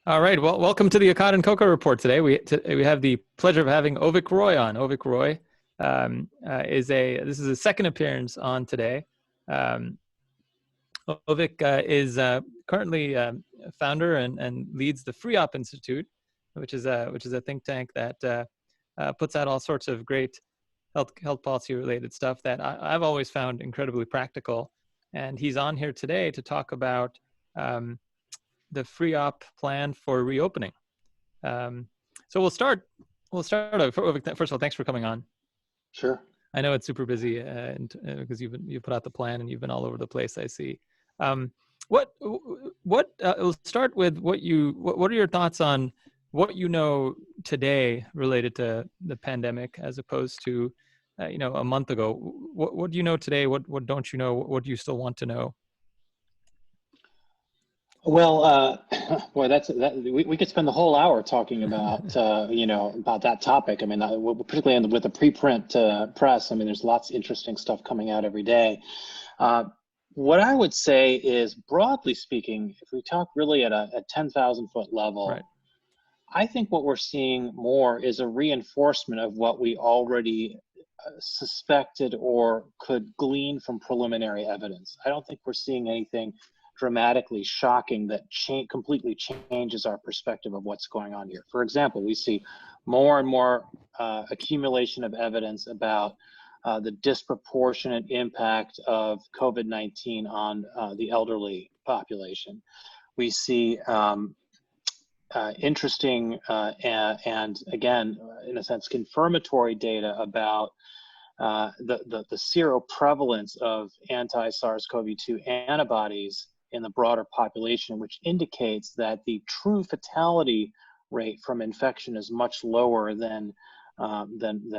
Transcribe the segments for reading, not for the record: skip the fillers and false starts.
All right. Well, welcome to the Akkad and Cocoa Report today. We have the pleasure of having Avik Roy on. Avik Roy this is a second appearance on today. Um, Avik is currently founder and leads the FREOPP Institute, which is a think tank that puts out all sorts of great health policy related stuff that I've always found incredibly practical. And he's on here today to talk about um, the FREOPP plan for reopening. So we'll start. First of all, thanks for coming on. Sure. I know it's super busy because you put out the plan and you've been all over the place. I see. What we'll start with what are your thoughts on what you know today related to the pandemic as opposed to a month ago? What do you know today? What don't you know? What do you still want to know? Well, boy, we could spend the whole hour talking about about that topic. I mean, particularly with the preprint press. I mean, there's lots of interesting stuff coming out every day. What I would say is, broadly speaking, if we talk really at a 10,000 foot level, Right. I think what we're seeing more is a reinforcement of what we already suspected or could glean from preliminary evidence. I don't think we're seeing anything dramatically shocking that completely changes our perspective of what's going on here. For example, we see more and more accumulation of evidence about the disproportionate impact of COVID-19 on the elderly population. We see interesting and again, in a sense, confirmatory data about the seroprevalence of anti-SARS-CoV-2 antibodies in the broader population, which indicates that the true fatality rate from infection is much lower than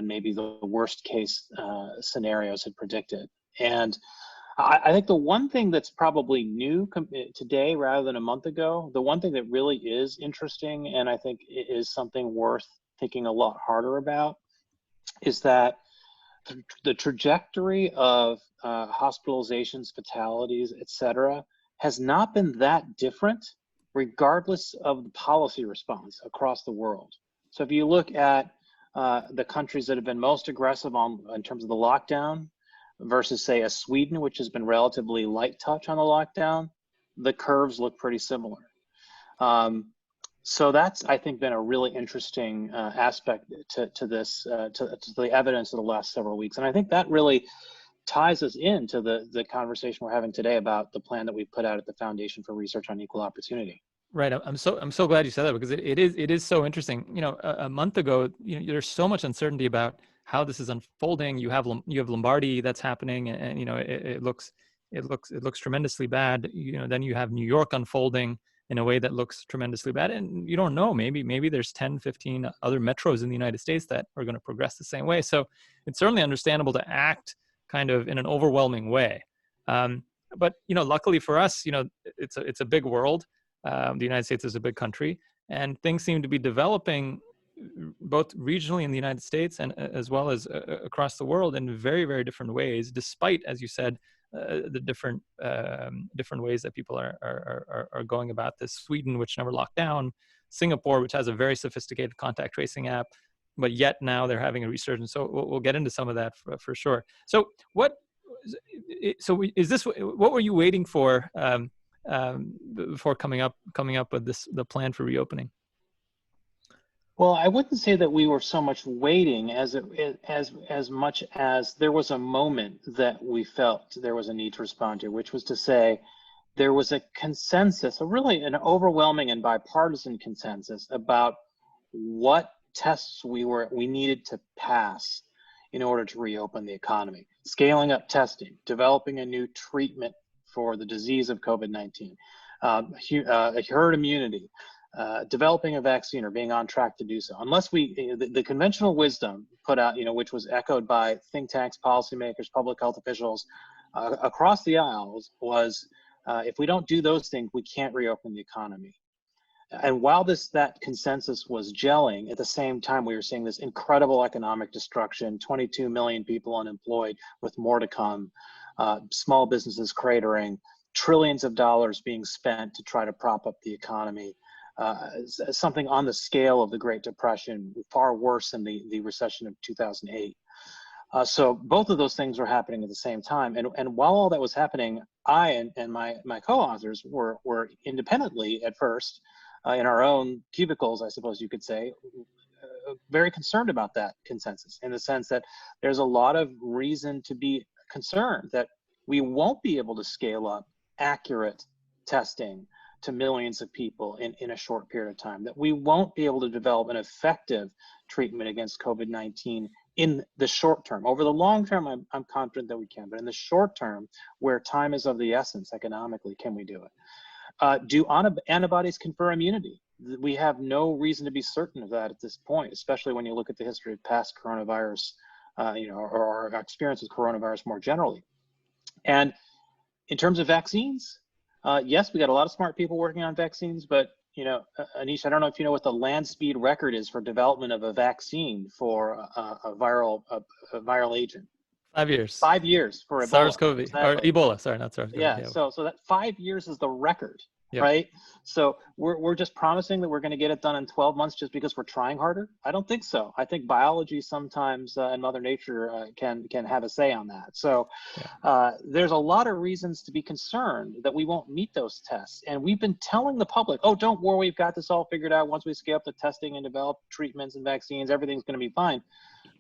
maybe the worst case scenarios had predicted. And I think the one thing that's probably new today rather than a month ago, the one thing that really is interesting and I think is something worth thinking a lot harder about, is that the trajectory of hospitalizations, fatalities, et cetera, has not been that different regardless of the policy response across the world. So if you look at the countries that have been most aggressive in terms of the lockdown versus, say, a Sweden, which has been relatively light touch on the lockdown, the curves look pretty similar. So that's, I think, been a really interesting aspect to the evidence of the last several weeks. And I think that really ties us into the conversation we're having today about the plan that we put out at the Foundation for Research on Equal Opportunity. Right. I'm so glad you said that because it is so interesting. A month ago, there's so much uncertainty about how this is unfolding. You have Lombardy that's happening, and it looks tremendously bad. Then you have New York unfolding in a way that looks tremendously bad, and you don't know. Maybe there's 10, 15 other metros in the United States that are going to progress the same way. So it's certainly understandable to act kind of in an overwhelming way. But luckily for us, it's a big world. The United States is a big country, and things seem to be developing both regionally in the United States and as well as across the world in very, very different ways, despite, as you said, the different ways that people are going about this. Sweden, which never locked down, Singapore, which has a very sophisticated contact tracing app, but yet now they're having a resurgence. So we'll get into some of that for sure. So what were you waiting for before coming up with the plan for reopening? Well, I wouldn't say that we were so much waiting as much as there was a moment that we felt there was a need to respond to, which was to say there was a consensus, really an overwhelming and bipartisan consensus about what tests we needed to pass in order to reopen the economy. Scaling up testing, developing a new treatment for the disease of COVID-19, herd immunity, developing a vaccine or being on track to do so. Unless the conventional wisdom put out, which was echoed by think tanks, policymakers, public health officials across the aisles, was if we don't do those things, we can't reopen the economy. And while that consensus was gelling, at the same time, we were seeing this incredible economic destruction, 22 million people unemployed with more to come, small businesses cratering, trillions of dollars being spent to try to prop up the economy. something on the scale of the Great Depression, far worse than the recession of 2008. So both of those things were happening at the same time. And while all that was happening, I and my co-authors were independently at first, in our own cubicles, I suppose you could say, very concerned about that consensus, in the sense that there's a lot of reason to be concerned that we won't be able to scale up accurate testing to millions of people in a short period of time, that we won't be able to develop an effective treatment against COVID-19 in the short term. Over the long term, I'm confident that we can, but in the short term, where time is of the essence economically, can we do it? Do antibodies confer immunity? We have no reason to be certain of that at this point, especially when you look at the history of past coronavirus, or our experience with coronavirus more generally. And in terms of vaccines, yes, we got a lot of smart people working on vaccines, but Anish, I don't know if you know what the land speed record is for development of a vaccine for a viral agent. 5 years. 5 years for Ebola. SARS-CoV, or Ebola, sorry, not SARS-CoV. Yeah, so that 5 years is the record, Yep. right? So we're just promising that we're going to get it done in 12 months just because we're trying harder? I don't think so. I think biology sometimes and Mother Nature can have a say on that. So there's a lot of reasons to be concerned that we won't meet those tests. And we've been telling the public, oh, don't worry, we've got this all figured out. Once we scale up the testing and develop treatments and vaccines, everything's going to be fine.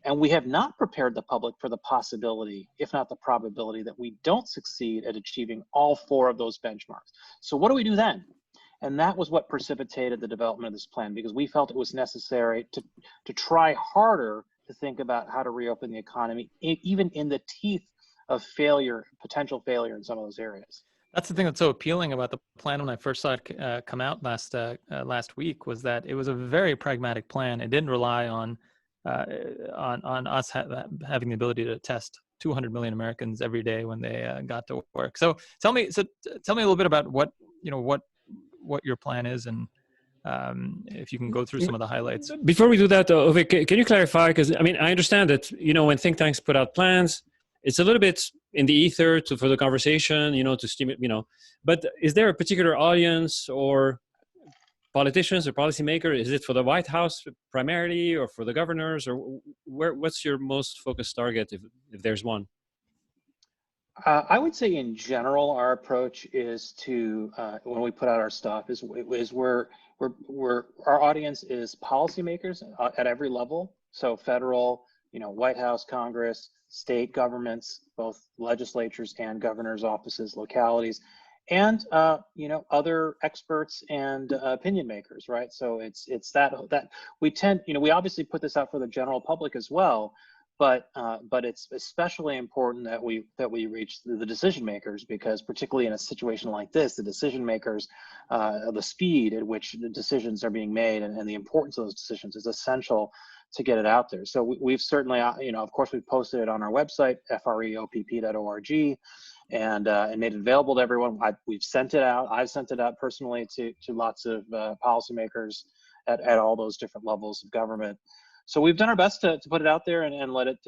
And we have not prepared the public for the possibility, if not the probability, that we don't succeed at achieving all 4 of those benchmarks. So what do we do then? And that was what precipitated the development of this plan, because we felt it was necessary to try harder to think about how to reopen the economy, even in the teeth of potential failure in some of those areas. That's the thing that's so appealing about the plan when I first saw it come out last week, was that it was a very pragmatic plan. It didn't rely on us having the ability to test 200 million Americans every day when they got to work. So tell me a little bit about what your plan is, and if you can go through some of the highlights. Before we do that, though, Avik, can you clarify? Because I mean, I understand that when think tanks put out plans, it's a little bit in the ether for the conversation, to stimulate, But is there a particular audience or politicians or policymakers? Is it for the White House primarily, or for the governors, or what's your most focused target, if there's one? I would say in general, our approach is to, when we put out our stuff, is our audience is policymakers at every level. So federal, White House, Congress, state governments, both legislatures and governors' offices, localities, and other experts and opinion makers, right? So it's that we tend, we obviously put this out for the general public as well, but it's especially important that we reach the decision makers, because particularly in a situation like this, the decision makers, the speed at which the decisions are being made and the importance of those decisions is essential to get it out there. So we've certainly, of course, we've posted it on our website, FREOPP.org, and made it available to everyone. We've sent it out. I've sent it out personally to lots of policymakers at all those different levels of government. So we've done our best to put it out there and let it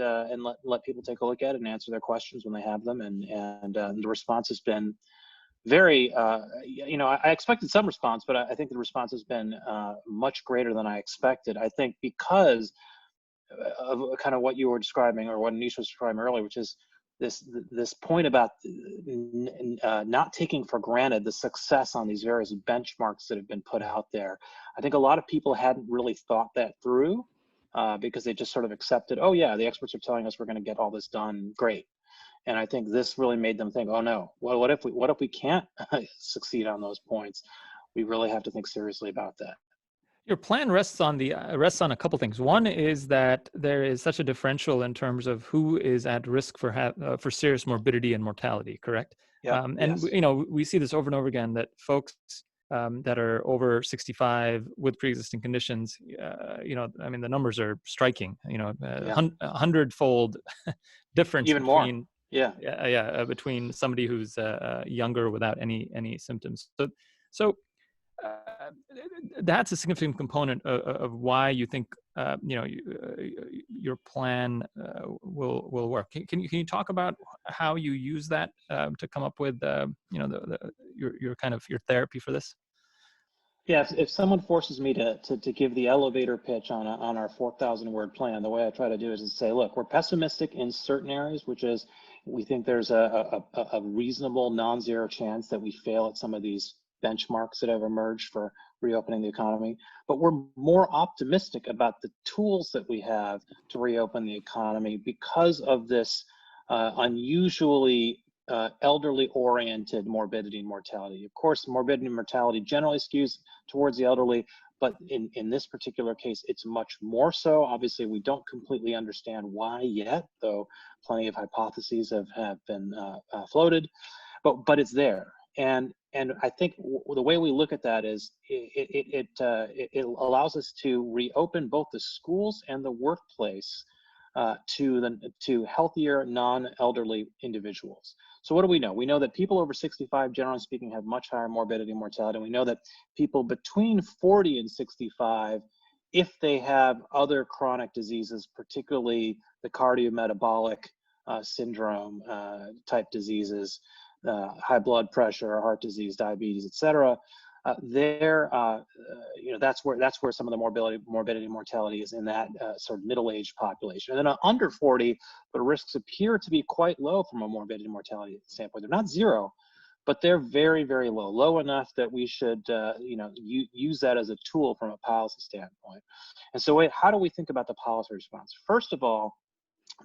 let people take a look at it and answer their questions when they have them. And the response has been very, I expected some response, but I think the response has been much greater than I expected. I think because of kind of what you were describing, or what Anish was describing earlier, which is this point about not taking for granted the success on these various benchmarks that have been put out there. I think a lot of people hadn't really thought that through because they just sort of accepted, oh yeah, the experts are telling us we're going to get all this done, great. And I think this really made them think, oh no, well, what if we can't succeed on those points? We really have to think seriously about that. Your plan rests on a couple things. One is that there is such a differential in terms of who is at risk for serious morbidity and mortality, correct? Yeah. And yes. we see this over and over again, that folks that are over 65 with pre-existing conditions, I mean, the numbers are striking. 100-fold difference Even between more. Between somebody who's younger without any symptoms. So that's a significant component of why you think your plan will work. Can you talk about how you use that to come up with your therapy for this? Yeah, if someone forces me to give the elevator pitch on our 4,000 word plan, the way I try to do it is to say, look, we're pessimistic in certain areas, which is we think there's a reasonable non-zero chance that we fail at some of these benchmarks that have emerged for reopening the economy. But we're more optimistic about the tools that we have to reopen the economy because of this unusually elderly-oriented morbidity and mortality. Of course, morbidity and mortality generally skews towards the elderly, but in this particular case, it's much more so. Obviously, we don't completely understand why yet, though plenty of hypotheses have been floated, but it's there. And I think the way we look at that is it allows us to reopen both the schools and the workplace to healthier non-elderly individuals. So what do we know? We know that people over 65, generally speaking, have much higher morbidity and mortality. And we know that people between 40 and 65, if they have other chronic diseases, particularly the cardiometabolic syndrome type diseases, high blood pressure, heart disease, diabetes, et cetera, that's where some of the morbidity and mortality is in that sort of middle-aged population. And then under 40, the risks appear to be quite low from a morbidity and mortality standpoint. They're not zero, but they're very, very low, low enough that we should use that as a tool from a policy standpoint. And so how do we think about the policy response? First of all,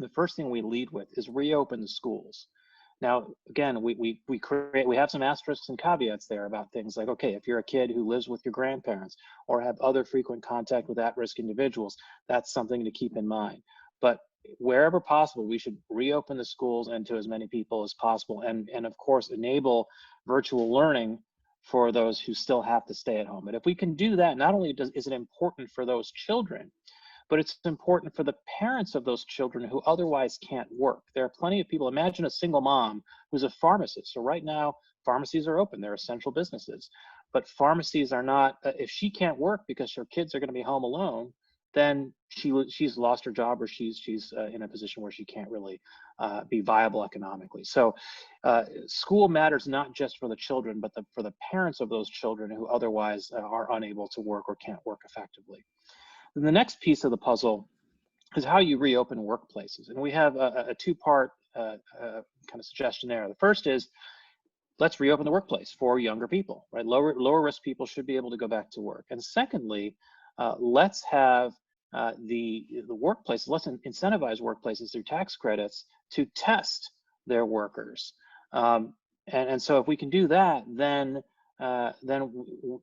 the first thing we lead with is reopen the schools. Now, again, we have some asterisks and caveats there about things like, okay, if you're a kid who lives with your grandparents or have other frequent contact with at-risk individuals, that's something to keep in mind. But wherever possible, we should reopen the schools and to as many people as possible, and of course, enable virtual learning for those who still have to stay at home. But if we can do that, not only is it important for those children, but it's important for the parents of those children who otherwise can't work. There are plenty of people. Imagine a single mom who's a pharmacist. So right now, pharmacies are open. They're essential businesses. But pharmacies are not, if she can't work because her kids are going to be home alone, then she's lost her job, or she's in a position where she can't really be viable economically. So school matters not just for the children, but for the parents of those children who otherwise are unable to work or can't work effectively. And the next piece of the puzzle is how you reopen workplaces. And we have a two-part kind of suggestion there. The first is, let's reopen the workplace for younger people, right? Lower risk people should be able to go back to work. And secondly, let's have the workplace, let's incentivize workplaces through tax credits to test their workers. And so if we can do that, then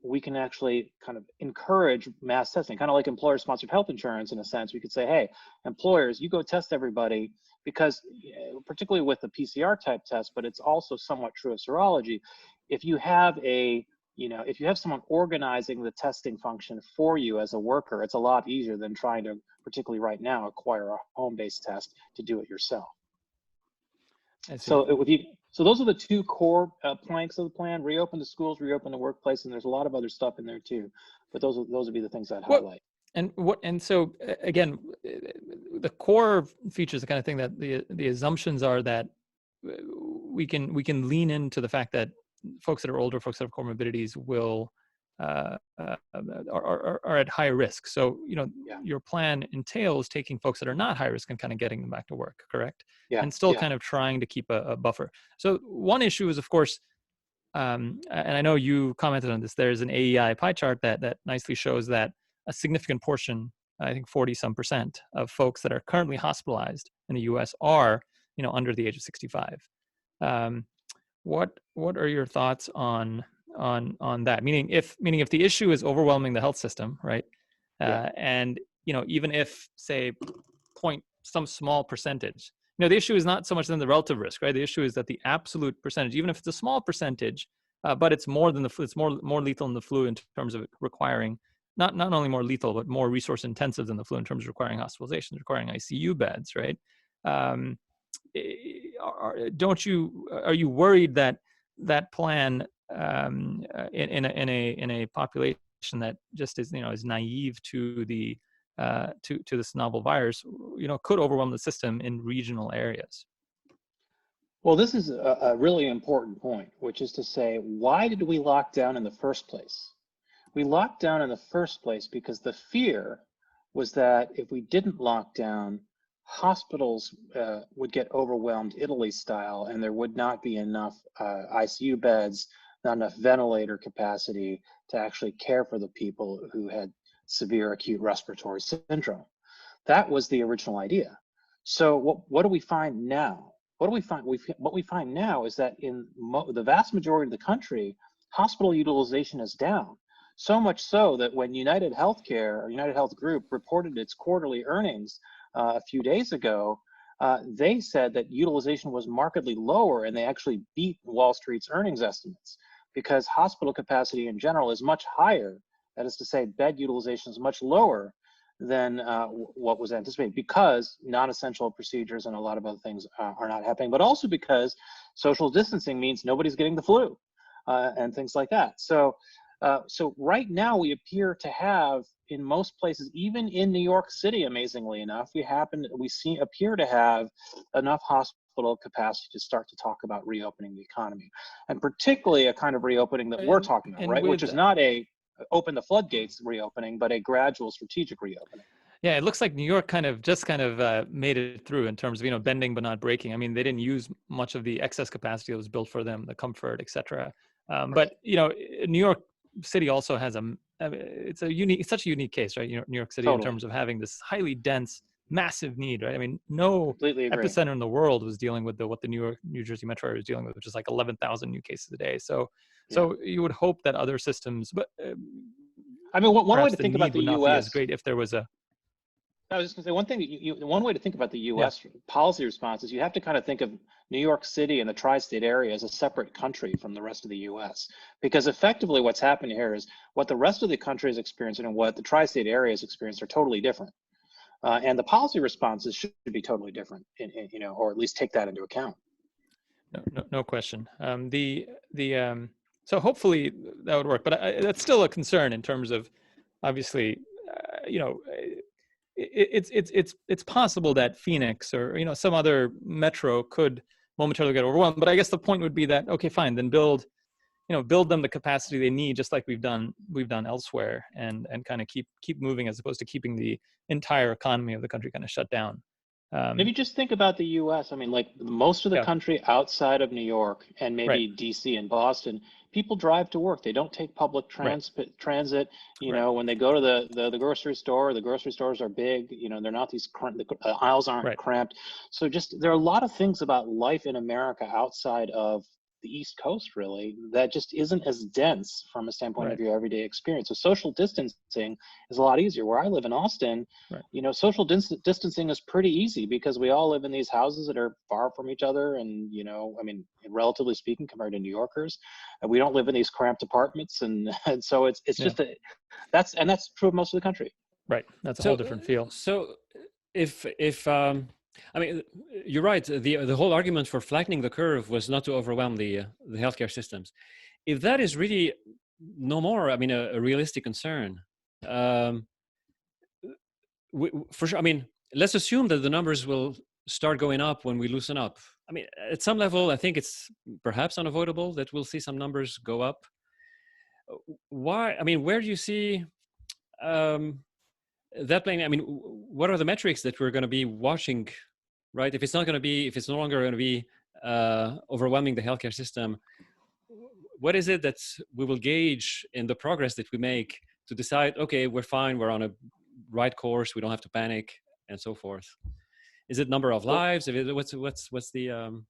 we can actually kind of encourage mass testing, kind of like employer-sponsored health insurance in a sense. We could say, hey, employers, you go test everybody, because particularly with the PCR type test, but it's also somewhat true of serology. If you have if you have someone organizing the testing function for you as a worker, it's a lot easier than trying to, particularly right now, acquire a home-based test to do it yourself. So those are the two core planks of the plan: reopen the schools, reopen the workplace, and there's a lot of other stuff in there too. But those would be the things I'd highlight. And so again, the core features, the kind of thing that the assumptions are that we can lean into the fact that folks that are older, folks that have comorbidities will are at higher risk. So your plan entails taking folks that are not high risk and kind of getting them back to work, correct? Yeah. And still kind of trying to keep a buffer. So one issue is, of course, and I know you commented on this, there's an AEI pie chart that nicely shows that a significant portion, I think 40-some% of folks that are currently hospitalized in the US are, under the age of 65. What are your thoughts on that? Meaning if the issue is overwhelming the health system, right? And even if, say, some small percentage, the issue is not so much than the relative risk, right? The issue is that the absolute percentage, even if it's a small percentage, but it's more than the flu, it's more lethal than the flu in terms of requiring not only more lethal, but more resource intensive than the flu in terms of requiring hospitalizations, requiring ICU beds, right? Are you worried that plan in a population that just is is naive to the to this novel virus, could overwhelm the system in regional areas? Well, this is a really important point, which is to say, why did we lock down in the first place? We locked down in the first place because the fear was that if we didn't lock down, hospitals would get overwhelmed Italy style, and there would not be enough ICU beds, not enough ventilator capacity to actually care for the people who had severe acute respiratory syndrome. That was the original idea. So what do we find now? What do we find? What we find now is that in the vast majority of the country, hospital utilization is down. So much so that when United Healthcare or United Health Group reported its quarterly earnings a few days ago, they said that utilization was markedly lower, and they actually beat Wall Street's earnings estimates because hospital capacity in general is much higher. That is to say, bed utilization is much lower than what was anticipated because non-essential procedures and a lot of other things are not happening, but also because social distancing means nobody's getting the flu and things like that. So right now we appear to have, in most places, even in New York City, amazingly enough, we appear to have enough hospital capacity to start to talk about reopening the economy, and particularly a kind of reopening that we're talking about, right? Which is not a open the floodgates reopening, but a gradual strategic reopening. Yeah, it looks like New York kind of made it through in terms of, you know, bending but not breaking. I mean, they didn't use much of the excess capacity that was built for them, the comfort, et cetera. But, you know, New York City also has it's such a unique case, right? You know, New York City, Totally. in terms of having this highly dense, massive need, right? I mean, no Completely agree. epicenter in the world was dealing with what the New Jersey metro area was dealing with, which is like 11,000 new cases a day. So you would hope that other systems, but I mean, one way to the think about need the would not be as U.S. great if there was a. I was just going to say one thing. One way to think about the U.S. policy response is you have to kind of think of New York City and the tri-state area as a separate country from the rest of the U.S. Because effectively, what's happening here is what the rest of the country is experiencing and what the tri-state area is experiencing are totally different, and the policy responses should be totally different, you know, or at least take that into account. No question. So hopefully that would work, but that's still a concern in terms of, obviously, you know, it's possible that Phoenix or, you know, some other metro could momentarily get overwhelmed. But I guess the point would be that, okay, fine, then build them the capacity they need, just like we've done elsewhere, and kind of keep moving, as opposed to keeping the entire economy of the country kind of shut down. Maybe just think about the U.S. I mean, like most of the country outside of New York and maybe D.C. and Boston, people drive to work. They don't take public transit. You know, when they go to the grocery store, the grocery stores are big. You know, they're not the aisles aren't cramped. So just there are a lot of things about life in America outside of the East Coast, really, that just isn't as dense from a standpoint of your everyday experience. So social distancing is a lot easier. Where I live in Austin, you know, social distancing is pretty easy because we all live in these houses that are far from each other. And, you know, I mean, relatively speaking, compared to New Yorkers, and we don't live in these cramped apartments. And so it's just that's true of most of the country. Right. That's a whole different feel. So if I mean, you're right. The whole argument for flattening the curve was not to overwhelm the healthcare systems. If that is really no more, I mean, a realistic concern, for sure. I mean, let's assume that the numbers will start going up when we loosen up. I mean, at some level, I think it's perhaps unavoidable that we'll see some numbers go up. Why? I mean, where do you see that playing? I mean, what are the metrics that we're going to be watching? Right. If it's no longer going to be overwhelming the healthcare system, what is it that we will gauge in the progress that we make to decide, okay, we're fine, we're on a right course, we don't have to panic, and so forth? Is it number of lives? What's the?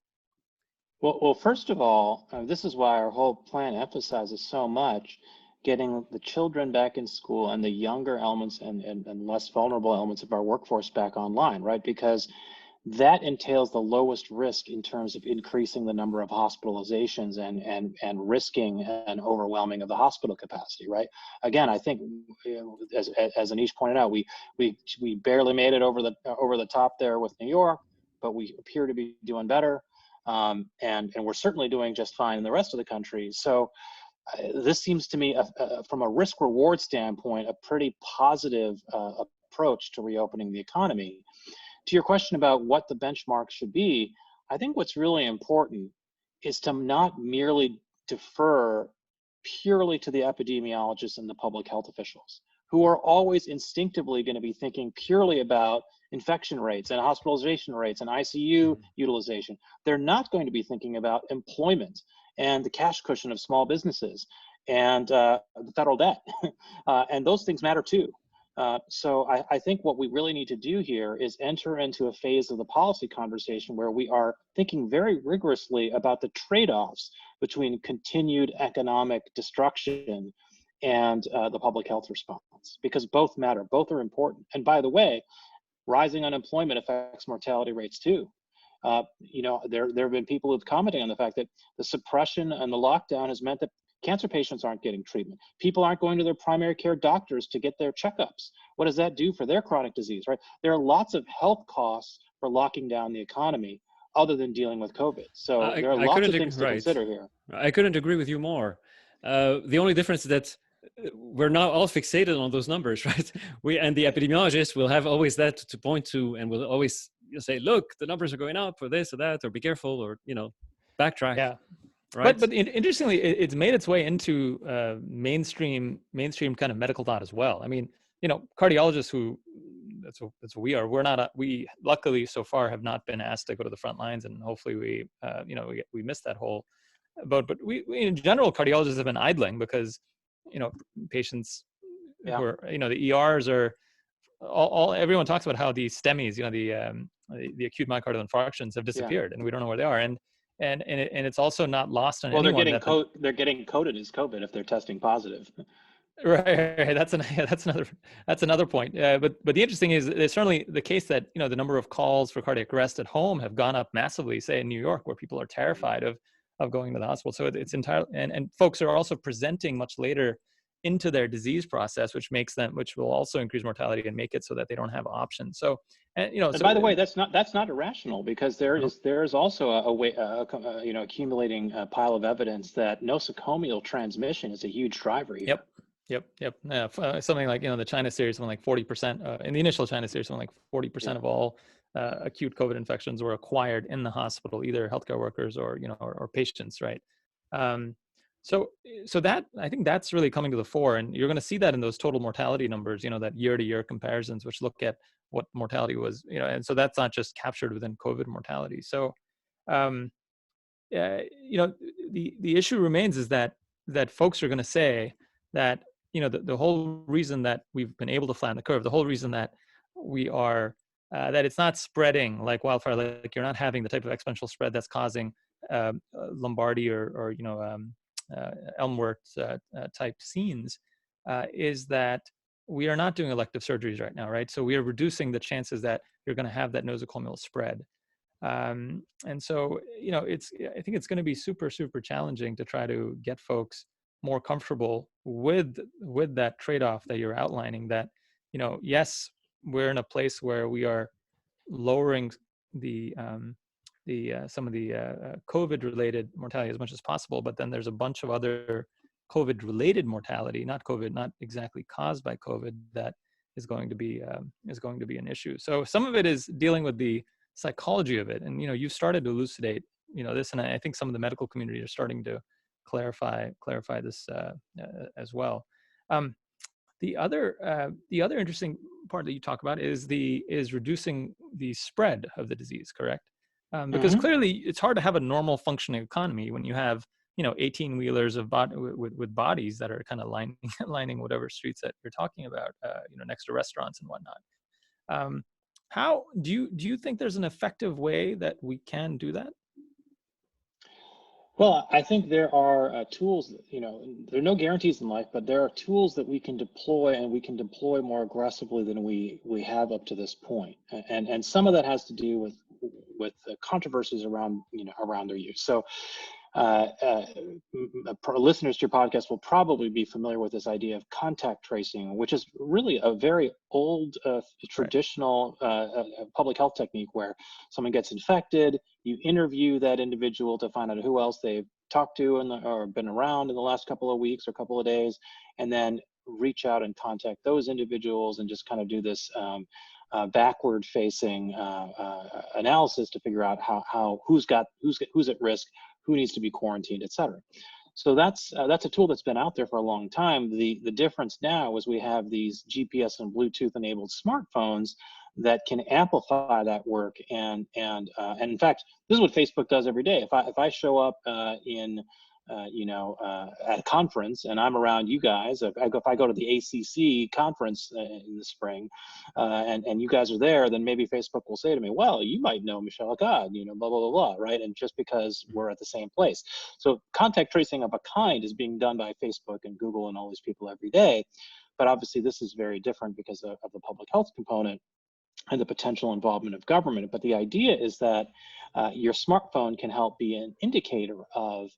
Well, first of all, this is why our whole plan emphasizes so much getting the children back in school and the younger elements and less vulnerable elements of our workforce back online, right? Because that entails the lowest risk in terms of increasing the number of hospitalizations and risking an overwhelming of the hospital capacity, right? Again, I think, you know, as Anish pointed out, we barely made it over the top there with New York, but we appear to be doing better, and we're certainly doing just fine in the rest of the country. So this seems to me, from a risk-reward standpoint, a pretty positive approach to reopening the economy. To your question about what the benchmark should be, I think what's really important is to not merely defer purely to the epidemiologists and the public health officials, who are always instinctively going to be thinking purely about infection rates and hospitalization rates and ICU utilization. They're not going to be thinking about employment and the cash cushion of small businesses and the federal debt. And those things matter too. So I think what we really need to do here is enter into a phase of the policy conversation where we are thinking very rigorously about the trade-offs between continued economic destruction and the public health response, because both matter, both are important. And by the way, rising unemployment affects mortality rates too. You know, there have been people who've commented on the fact that the suppression and the lockdown has meant that cancer patients aren't getting treatment. People aren't going to their primary care doctors to get their checkups. What does that do for their chronic disease, right? There are lots of health costs for locking down the economy other than dealing with COVID. So there are lots of things to consider here. I couldn't agree with you more. The only difference is that we're now all fixated on those numbers, right? And the epidemiologists will have always that to point to, and will always say, look, the numbers are going up for this or that, or be careful, or, you know, backtrack. Yeah. Right. But interestingly, it's made its way into mainstream kind of medical thought as well. I mean, you know, cardiologists who that's what we are. We're not. We luckily so far have not been asked to go to the front lines, and hopefully we you know, we missed that whole. But we in general, cardiologists have been idling because, you know, patients who are, you know, the ERs are all everyone talks about how the STEMIs, you know, the acute myocardial infarctions have disappeared, and we don't know where they are. And it's also not lost on anyone. They're getting coded as COVID if they're testing positive. Right. That's another point. But the interesting is there's certainly the case that, you know, the number of calls for cardiac arrest at home have gone up massively, say in New York, where people are terrified of going to the hospital. So it's entirely, and folks are also presenting much later into their disease process, which will also increase mortality and make it so that they don't have options. So, and, you know, by the way, that's not irrational, because there is also a way, you know, accumulating a pile of evidence that nosocomial transmission is a huge driver here. Yep. Something like, you know, the China series, something like 40%, in the initial China series, something like 40% of all acute COVID infections were acquired in the hospital, either healthcare workers or, you know, or patients, right? So that, I think that's really coming to the fore, and you're going to see that in those total mortality numbers, you know, that year-to-year comparisons, which look at what mortality was, you know, and so that's not just captured within COVID mortality. So, you know, the issue remains is that folks are going to say that, you know, the whole reason that we've been able to flatten the curve, the whole reason that we are, that it's not spreading like wildfire, like you're not having the type of exponential spread that's causing Lombardy or you know, Elmworth type scenes, is that we are not doing elective surgeries right now, right? So we are reducing the chances that you're going to have that nosocomial spread. And so, you know, I think it's going to be super, super challenging to try to get folks more comfortable with that trade-off that you're outlining, that, you know, yes, we're in a place where we are lowering some of the COVID-related mortality as much as possible, but then there's a bunch of other COVID-related mortality, not exactly caused by COVID, that is going to be an issue. So some of it is dealing with the psychology of it, and, you know, you've started to elucidate, you know, this, and I think some of the medical community are starting to clarify this as well. The other interesting part that you talk about is reducing the spread of the disease, correct? Because clearly it's hard to have a normal functioning economy when you have, you know, 18-wheelers with bodies that are kind of lining whatever streets that you're talking about, you know, next to restaurants and whatnot. How do you think there's an effective way that we can do that? Well, I think there are tools, you know, there are no guarantees in life, but there are tools that we can deploy, and we can deploy more aggressively than we have up to this point. And some of that has to do with the controversies around, you know, around their use. So listeners to your podcast will probably be familiar with this idea of contact tracing, which is really a very old traditional public health technique, where someone gets infected, you interview that individual to find out who else they've talked to or been around in the last couple of weeks or couple of days, and then reach out and contact those individuals and just kind of do this backward facing analysis to figure out who's at risk, who needs to be quarantined, et cetera. that's a tool that's been out there for a long time. The difference now is we have these GPS and Bluetooth enabled smartphones that can amplify that work, and in fact, this is what Facebook does every day. If I show up at a conference and I'm around you guys, if I go to the ACC conference in the spring, and you guys are there, then maybe Facebook will say to me, well, you might know Michelle God, blah, blah, blah, blah, right? And just because we're at the same place. So contact tracing of a kind is being done by Facebook and Google and all these people every day. But obviously this is very different because of the public health component and the potential involvement of government. But the idea is that your smartphone can help be an indicator of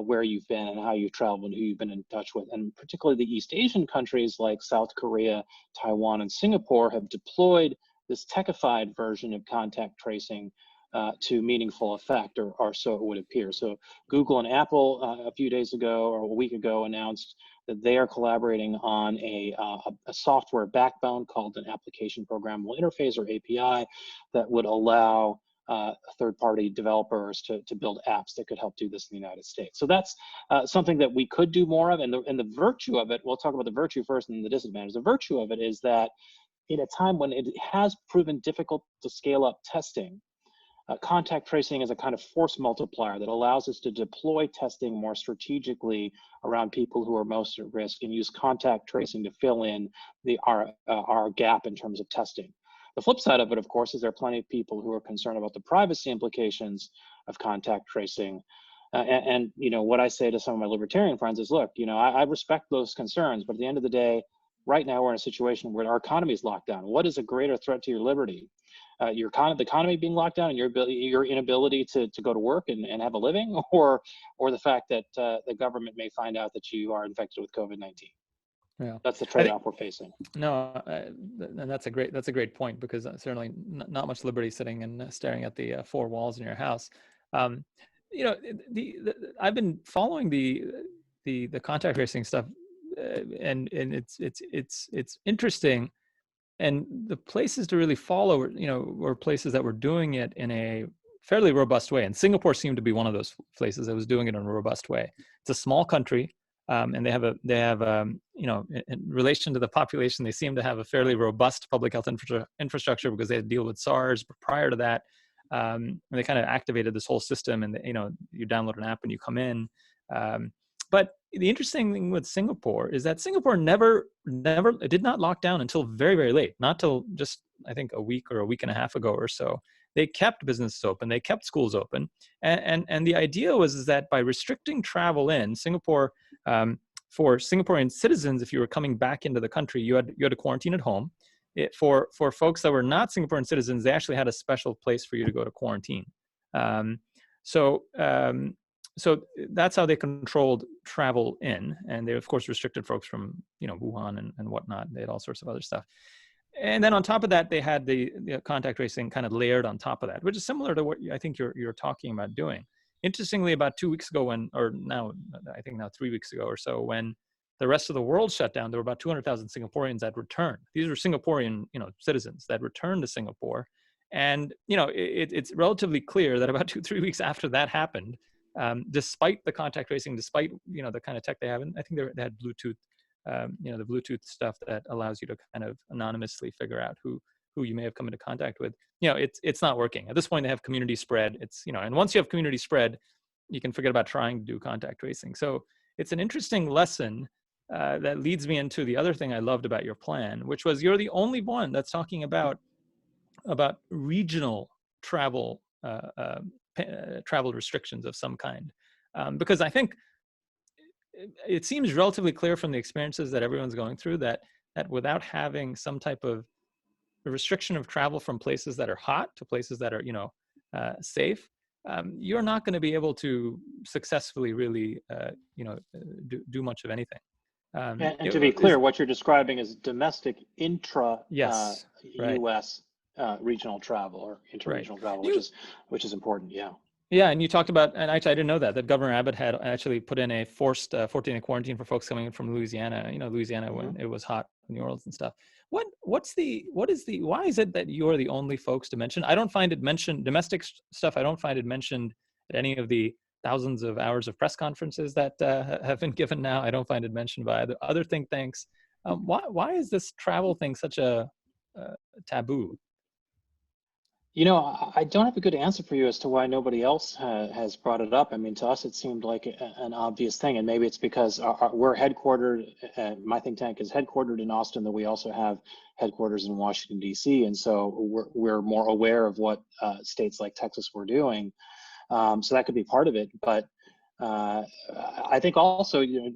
where you've been and how you've traveled and who you've been in touch with. And particularly the East Asian countries like South Korea, Taiwan, and Singapore have deployed this techified version of contact tracing to meaningful effect, or so it would appear. So Google and Apple a few days ago or a week ago announced that they are collaborating on a software backbone called an application programmable interface, or API, that would allow third-party developers to build apps that could help do this in the United States. So that's something that we could do more of. And the virtue of it, we'll talk about the virtue first and the disadvantage. The virtue of it is that in a time when it has proven difficult to scale up testing, contact tracing is a kind of force multiplier that allows us to deploy testing more strategically around people who are most at risk, and use contact tracing to fill in our gap in terms of testing. The flip side of it, of course, is there are plenty of people who are concerned about the privacy implications of contact tracing. And what I say to some of my libertarian friends is, look, I respect those concerns, but at the end of the day, right now we're in a situation where our economy is locked down. What is a greater threat to your liberty? The economy being locked down and your inability to go to work and have a living, or the fact that the government may find out that you are infected with COVID-19. Yeah, that's the trade-off we're facing. No, and that's a great point, because certainly not much liberty sitting and staring at the four walls in your house. I've been following the contact tracing stuff, and it's interesting. And the places to really follow, were places that were doing it in a fairly robust way. And Singapore seemed to be one of those places that was doing it in a robust way. It's a small country, and they have in relation to the population, they seem to have a fairly robust public health infrastructure, because they had to deal with SARS. But prior to that, and they kind of activated this whole system, and you download an app and you come in. But the interesting thing with Singapore is that Singapore never did not lock down until very, very late, not till just, I think, a week or a week and a half ago or so. They kept businesses open, they kept schools open. And the idea was that by restricting travel in Singapore, for Singaporean citizens, if you were coming back into the country, you had to quarantine at home. For folks that were not Singaporean citizens, they actually had a special place for you to go to quarantine. So that's how they controlled travel in. And they, of course, restricted folks from, Wuhan and whatnot. They had all sorts of other stuff. And then on top of that, they had the contact tracing kind of layered on top of that, which is similar to what I think you're talking about doing. Interestingly, about 2 weeks ago, now 3 weeks ago or so, when the rest of the world shut down, there were about 200,000 Singaporeans that returned. These were Singaporean, citizens that returned to Singapore. And, it's relatively clear that about 2-3 weeks after that happened, despite the contact tracing, despite, the kind of tech they have, and I think they had Bluetooth, the Bluetooth stuff that allows you to kind of anonymously figure out who you may have come into contact with. It's not working. At this point, they have community spread. And once you have community spread, you can forget about trying to do contact tracing. So it's an interesting lesson that leads me into the other thing I loved about your plan, which was you're the only one that's talking about regional travel travel restrictions of some kind, because I think it seems relatively clear from the experiences that everyone's going through that without having some type of restriction of travel from places that are hot to places that are safe, you're not going to be able to successfully really do much of anything. And to be clear, what you're describing is domestic yes, U.S. Regional travel or interregional travel, which is important. Yeah, and you talked about, and actually I didn't know that Governor Abbott had actually put in a forced 14-day quarantine for folks coming in from Louisiana. Louisiana when it was hot in New Orleans and stuff. Why is it that you're the only folks to mention? I don't find it mentioned, domestic stuff. I don't find it mentioned at any of the thousands of hours of press conferences that have been given now. I don't find it mentioned by other think tanks. Why is this travel thing such a taboo? You know, I don't have a good answer for you as to why nobody else has brought it up. I mean, to us, it seemed like an obvious thing, and maybe it's because we're headquartered. My think tank is headquartered in Austin, though we also have headquarters in Washington, D.C., and so we're more aware of what states like Texas were doing. So that could be part of it, but I think also, you know,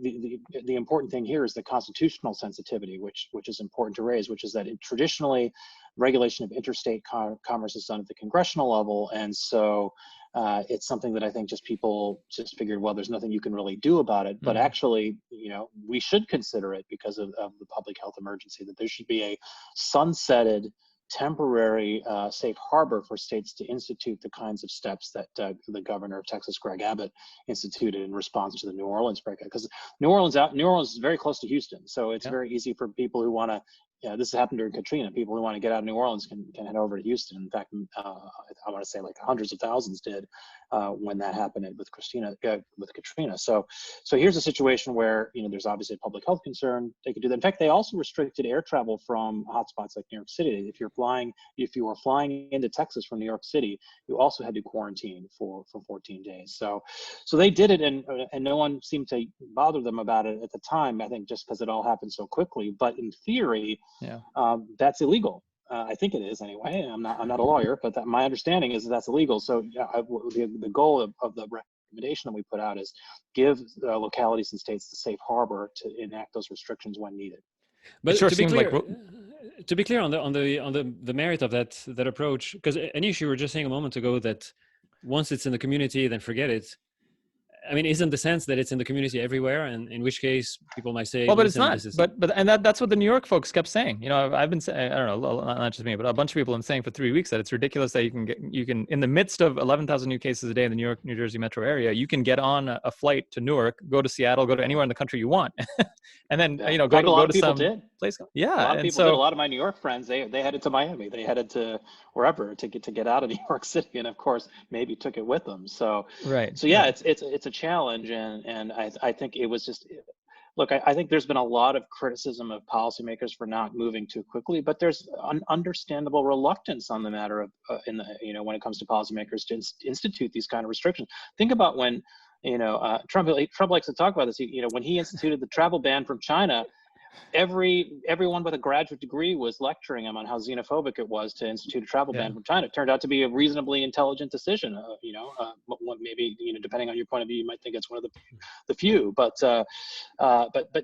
the important thing here is the constitutional sensitivity, which is important to raise, which is that traditionally regulation of interstate commerce is done at the congressional level, and so it's something that I think just people just figured, well, there's nothing you can really do about it. But actually, you know, we should consider it because of the public health emergency, that there should be a sunsetted temporary safe harbor for states to institute the kinds of steps that the governor of Texas, Greg Abbott, instituted in response to the New Orleans breakout. Because New Orleans is very close to Houston, so it's very easy for people who want to. Yeah, this happened during Katrina. People who want to get out of New Orleans can head over to Houston. In fact, I want to say like hundreds of thousands did when that happened with Katrina. So here's a situation where, you know, there's obviously a public health concern. They could do that. In fact, they also restricted air travel from hotspots like New York City. If you were flying into Texas from New York City, you also had to quarantine for 14 days. So they did it, and no one seemed to bother them about it at the time. I think just because it all happened so quickly. But in theory, that's illegal. I think it is anyway. I'm not a lawyer, but my understanding is that that's illegal. So the goal of the recommendation that we put out is give localities and states the safe harbor to enact those restrictions when needed. But sure to be clear, like... to be clear on the merit of that approach, because Anish, you were just saying a moment ago that once it's in the community, then forget it. I mean, isn't the sense that it's in the community everywhere, and in which case people might say, well, but it's not. That's what the New York folks kept saying. You know, I've been saying, I don't know, not just me, but a bunch of people have been saying for 3 weeks that it's ridiculous that you can in the midst of 11,000 new cases a day in the New York, New Jersey metro area, you can get on a flight to Newark, go to Seattle, go to anywhere in the country you want, and then you know, go to some place. Yeah, a lot of people did. A lot of my New York friends, they headed to Miami, they headed to wherever to get out of New York City, and of course maybe took it with them. So yeah, it's a challenge, and I think it was just. Look, I think there's been a lot of criticism of policymakers for not moving too quickly, but there's an understandable reluctance on the matter of, when it comes to policymakers to institute these kind of restrictions. Think about when, Trump likes to talk about this. When he instituted the travel ban from China, everyone with a graduate degree was lecturing him on how xenophobic it was to institute a travel ban from China. It turned out to be a reasonably intelligent decision. Maybe depending on your point of view, you might think it's one of the few, but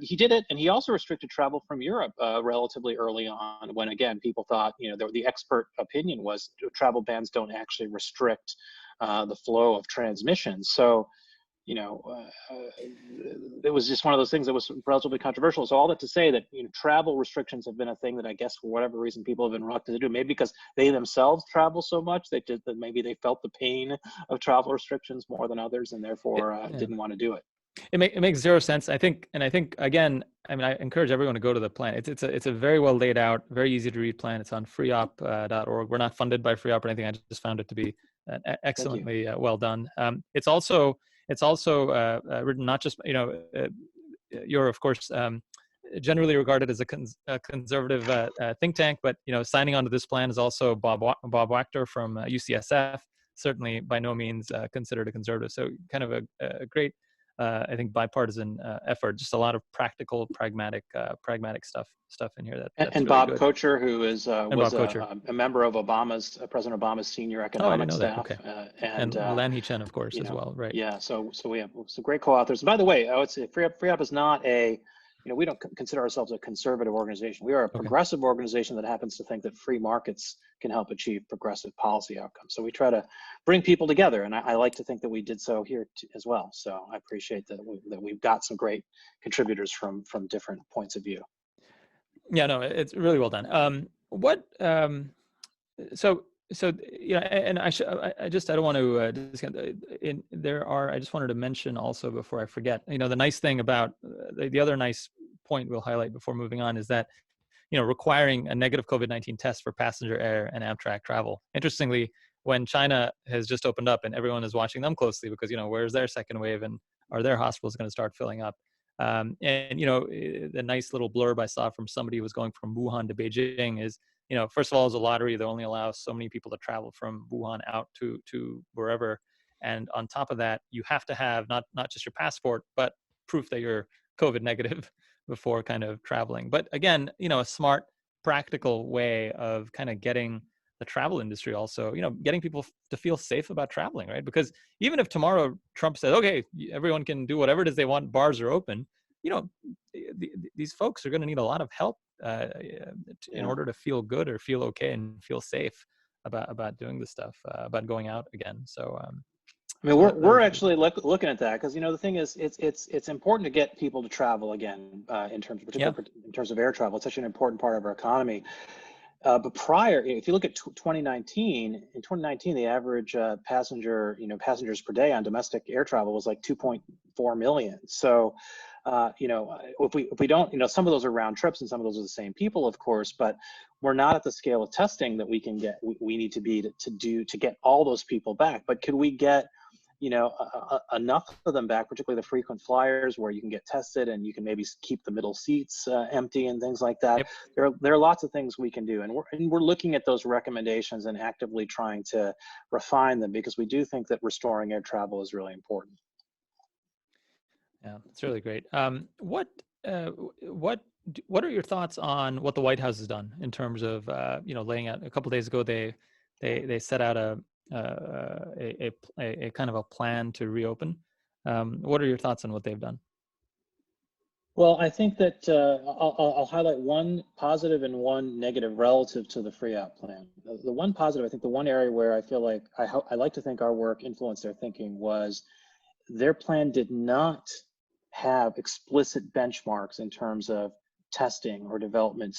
he did it, and he also restricted travel from Europe relatively early on. When again, people thought the expert opinion was travel bans don't actually restrict the flow of transmission. So. It was just one of those things that was relatively controversial. So all that to say that travel restrictions have been a thing that I guess for whatever reason people have been reluctant to do. Maybe because they themselves travel so much, maybe they felt the pain of travel restrictions more than others, and therefore didn't want to do it. It makes zero sense. I think again, I encourage everyone to go to the plan. It's a very well laid out, very easy to read plan. It's on FREOPP.org. We're not funded by FREOPP or anything. I just found it to be excellently well done. It's also written not just, you're of course generally regarded as a conservative think tank, but signing onto this plan is also Bob Wachter from UCSF, certainly by no means considered a conservative. So kind of a great, I think, bipartisan effort. Just a lot of practical, pragmatic stuff in here. That's and really Bob good. Kocher, who was a member of President Obama's senior economic staff, okay. and Lan He-Chen, of course, as well, right? Yeah. So we have some great co-authors. And by the way, I would say FREOPP is not we don't consider ourselves a conservative organization. We are a progressive organization that happens to think that free markets can help achieve progressive policy outcomes. So we try to bring people together, and I like to think that we did so here as well. So I appreciate that we've got some great contributors from different points of view. Yeah, no, it's really well done. And I don't want to discount. I just wanted to mention also before I forget. The nice thing about the other nice point we'll highlight before moving on is that requiring a negative COVID-19 test for passenger air and Amtrak travel. Interestingly, when China has just opened up and everyone is watching them closely because, where's their second wave and are their hospitals going to start filling up? And, the nice little blurb I saw from somebody who was going from Wuhan to Beijing is, first of all, it's a lottery. They only allow so many people to travel from Wuhan out to wherever. And on top of that, you have to have not just your passport, but proof that you're COVID negative before kind of traveling. But again, a smart, practical way of kind of getting the travel industry also, getting people to feel safe about traveling, right? Because even if tomorrow Trump says, okay, everyone can do whatever it is they want, bars are open, these folks are going to need a lot of help in order to feel good or feel okay and feel safe about doing this stuff, about going out again. So, I mean, so we're actually looking at that because the thing is, it's important to get people to travel again in terms, particularly in terms of air travel. It's such an important part of our economy. But prior, if you look at 2019, in 2019, the average passengers per day on domestic air travel was like 2.4 million. So, if we don't, some of those are round trips and some of those are the same people, of course, but we're not at the scale of testing that we can get. We need to be to get all those people back. But could we get enough of them back, particularly the frequent flyers where you can get tested and you can maybe keep the middle seats empty and things like that. Yep. There are lots of things we can do, and we're looking at those recommendations and actively trying to refine them because we do think that restoring air travel is really important. Yeah, it's really great. What are your thoughts on what the White House has done in terms of laying out? A couple of days ago, they set out a kind of a plan to reopen. What are your thoughts on what they've done? Well, I think that I'll highlight one positive and one negative relative to the FREOPP plan. The one positive, I think the one area where I feel like I like to think our work influenced their thinking was their plan did not have explicit benchmarks in terms of testing or developing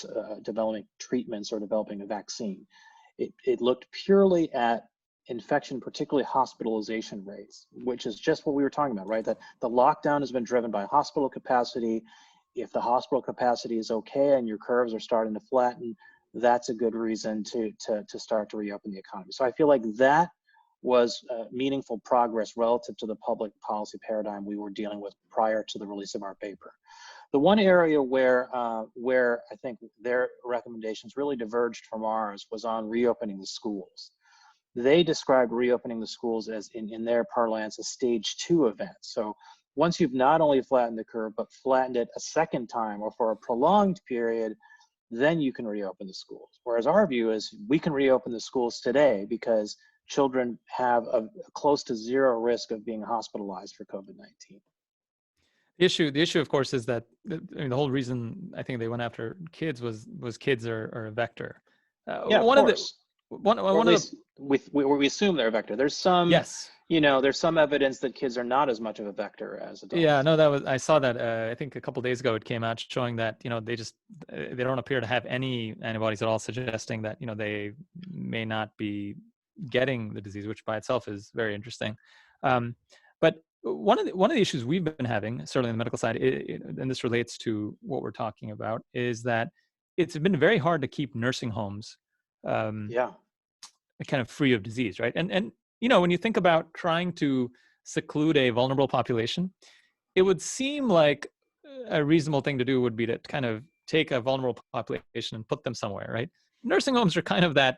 treatments or developing a vaccine. It looked purely at infection, particularly hospitalization rates, which is just what we were talking about, right? That the lockdown has been driven by hospital capacity. If the hospital capacity is okay and your curves are starting to flatten, that's a good reason to start to reopen the economy. So I feel like that was meaningful progress relative to the public policy paradigm we were dealing with prior to the release of our paper. The one area where I think their recommendations really diverged from ours was on reopening the schools. They described reopening the schools as, in their parlance, a stage 2 event. So once you've not only flattened the curve, but flattened it a second time or for a prolonged period, then you can reopen the schools. Whereas our view is we can reopen the schools today because children have a close to zero risk of being hospitalized for COVID-19. The issue, of course, is that the whole reason I think they went after kids was kids are a vector. We assume they're a vector. There's some, there's some evidence that kids are not as much of a vector as adults. Yeah, no, I saw that. I think a couple of days ago it came out showing that they don't appear to have any antibodies at all, suggesting that they may not be getting the disease, which by itself is very interesting. But one of the issues we've been having, certainly on the medical side, and this relates to what we're talking about, is that it's been very hard to keep nursing homes kind of free of disease, right? And when you think about trying to seclude a vulnerable population, it would seem like a reasonable thing to do would be to kind of take a vulnerable population and put them somewhere, right? Nursing homes are kind of that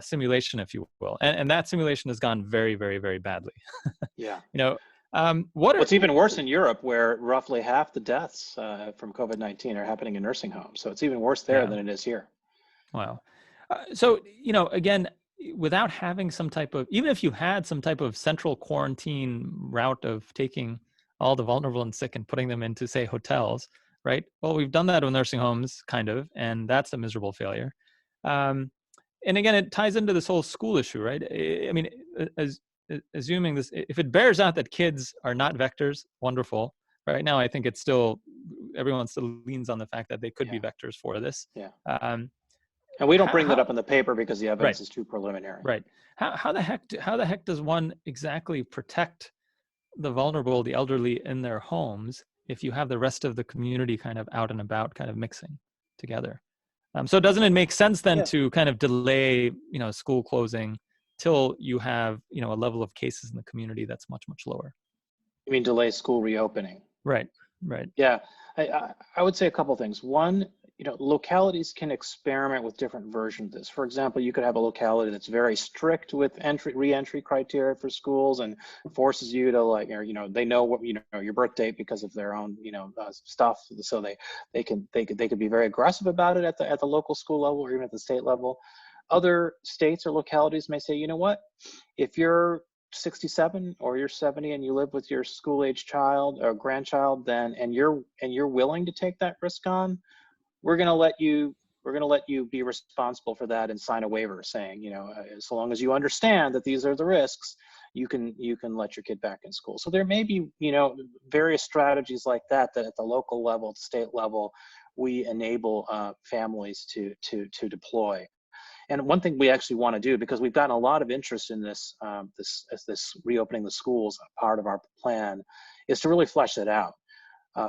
simulation, if you will, and that simulation has gone very, very, very badly. Yeah. What's even worse in Europe, where roughly half the deaths from COVID-19 are happening in nursing homes. So it's even worse there than it is here. Wow. So, again, without having some type of, even if you had some type of central quarantine route of taking all the vulnerable and sick and putting them into, say, hotels, right? Well, we've done that with nursing homes, kind of, and that's a miserable failure. And again, it ties into this whole school issue, right? I mean, assuming this, if it bears out that kids are not vectors, wonderful. Right now, I think it's still, everyone still leans on the fact that they could be vectors for this. Yeah. And we don't bring that up in the paper because the evidence is too preliminary. Right. How the heck does one exactly protect the vulnerable, the elderly in their homes if you have the rest of the community kind of out and about, kind of mixing together? So doesn't it make sense then Yeah. to kind of delay, school closing till you have, a level of cases in the community that's much, much lower? You mean delay school reopening? Right, right. Yeah, I would say a couple things. One, localities can experiment with different versions of this. For example, you could have a locality that's very strict with re-entry criteria for schools and forces you to they know what, your birth date because of their own, stuff. So they could be very aggressive about it at the local school level or even at the state level. Other states or localities may say, you know what, if you're 67 or you're 70 and you live with your school-age child or grandchild, then and you're willing to take that risk on, we're going to let you be responsible for that and sign a waiver saying, so long as you understand that these are the risks, you can let your kid back in school. So there may be, various strategies like that at the local level, the state level, we enable families to deploy. And one thing we actually want to do, because we've gotten a lot of interest in this, this reopening the schools part of our plan, is to really flesh it out.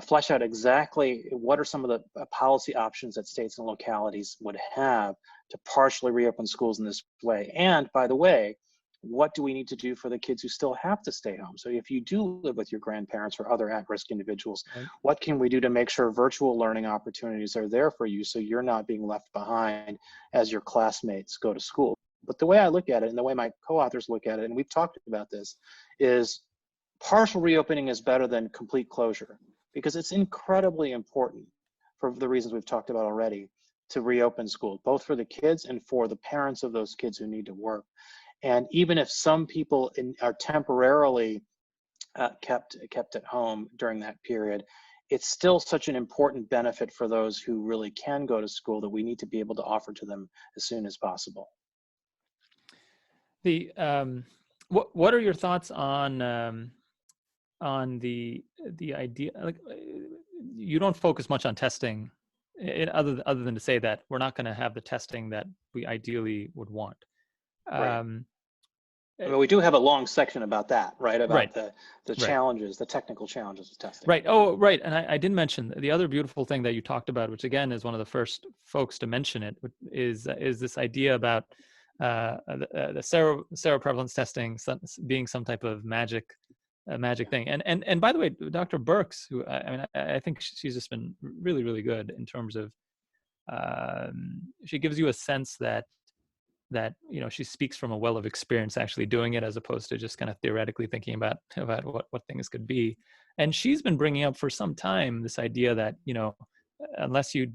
Flesh out exactly what are some of the policy options that states and localities would have to partially reopen schools in this way. And by the way, what do we need to do for the kids who still have to stay home? So if you do live with your grandparents or other at-risk individuals, Right. what can we do to make sure virtual learning opportunities are there for you so you're not being left behind as your classmates go to school? But the way I look at it and the way my co-authors look at it, and we've talked about this, is partial reopening is better than complete closure, because it's incredibly important for the reasons we've talked about already to reopen school, both for the kids and for the parents of those kids who need to work. And even if some people are temporarily kept at home during that period, it's still such an important benefit for those who really can go to school that we need to be able to offer to them as soon as possible. The what are your thoughts on the idea, like, you don't focus much on testing, other than to say that we're not going to have the testing that we ideally would want. Right. I mean, we do have a long section about that, right? About Right. the challenges, the technical challenges of testing. Right. Oh, right. And I didn't mention the other beautiful thing that you talked about, which again is one of the first folks to mention it, is this idea about the seroprevalence testing being some type of magic thing. And by the way, Dr. Burks, who I think she's just been really, really good in terms of she gives you a sense that she speaks from a well of experience actually doing it, as opposed to just kind of theoretically thinking about what things could be. And she's been bringing up for some time this idea that unless you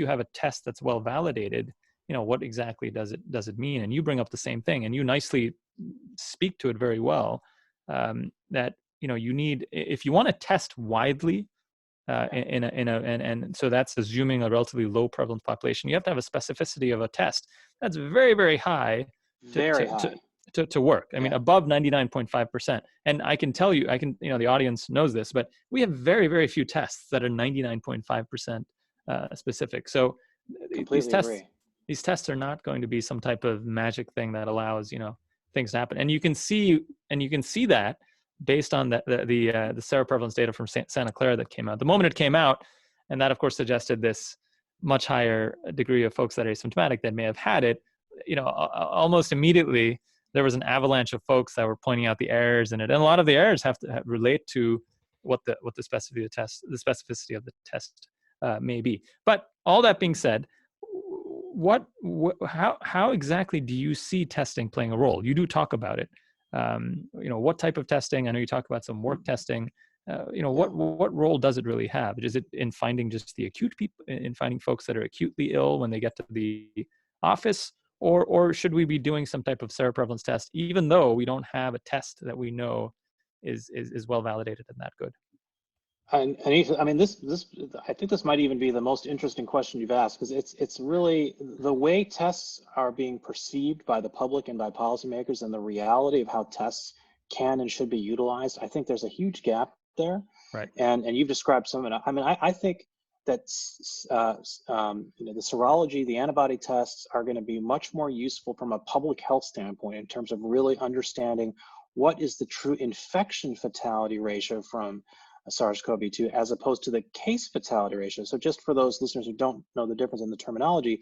have a test that's well validated, what exactly does it mean? And you bring up the same thing, and you nicely speak to it very well, that you need, if you want to test widely, and so that's assuming a relatively low prevalence population, you have to have a specificity of a test that's very, very high to work. I mean, above 99.5%. And I can tell you, the audience knows this, but we have very, very few tests that are 99.5% specific. So these tests are not going to be some type of magic thing that allows, things to happen. And you can see that based on the seroprevalence data from Santa Clara that came out. The moment it came out, and that of course suggested this much higher degree of folks that are asymptomatic that may have had it, almost immediately there was an avalanche of folks that were pointing out the errors in it. And a lot of the errors have to relate to what the specificity of the test may be. But all that being said, how exactly do you see testing playing a role? You do talk about it. What type of testing? I know you talk about some work testing. What role does it really have? Is it in finding just the acute people, in finding folks that are acutely ill when they get to the office, or should we be doing some type of seroprevalence test, even though we don't have a test that we know is well validated and that good? And Ethan, I mean, I think this might even be the most interesting question you've asked, because it's really the way tests are being perceived by the public and by policymakers, and the reality of how tests can and should be utilized. I think there's a huge gap there. Right. And you've described some of it. I mean, I think that the serology, the antibody tests are going to be much more useful from a public health standpoint in terms of really understanding what is the true infection fatality ratio from SARS-CoV-2 as opposed to the case fatality ratio. So just for those listeners who don't know the difference in the terminology,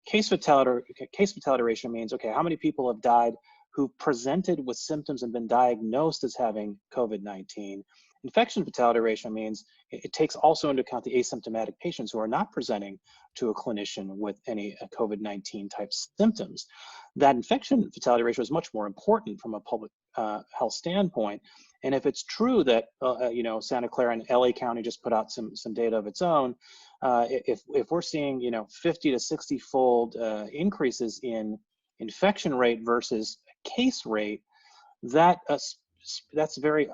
case fatality ratio means, okay, how many people have died who presented with symptoms and been diagnosed as having COVID-19. Infection fatality ratio means it takes also into account the asymptomatic patients who are not presenting to a clinician with any COVID-19 type symptoms. That infection fatality ratio is much more important from a public health standpoint. And if it's true that Santa Clara and LA County just put out some data of its own, if we're seeing 50 to 60-fold increases in infection rate versus case rate, that's very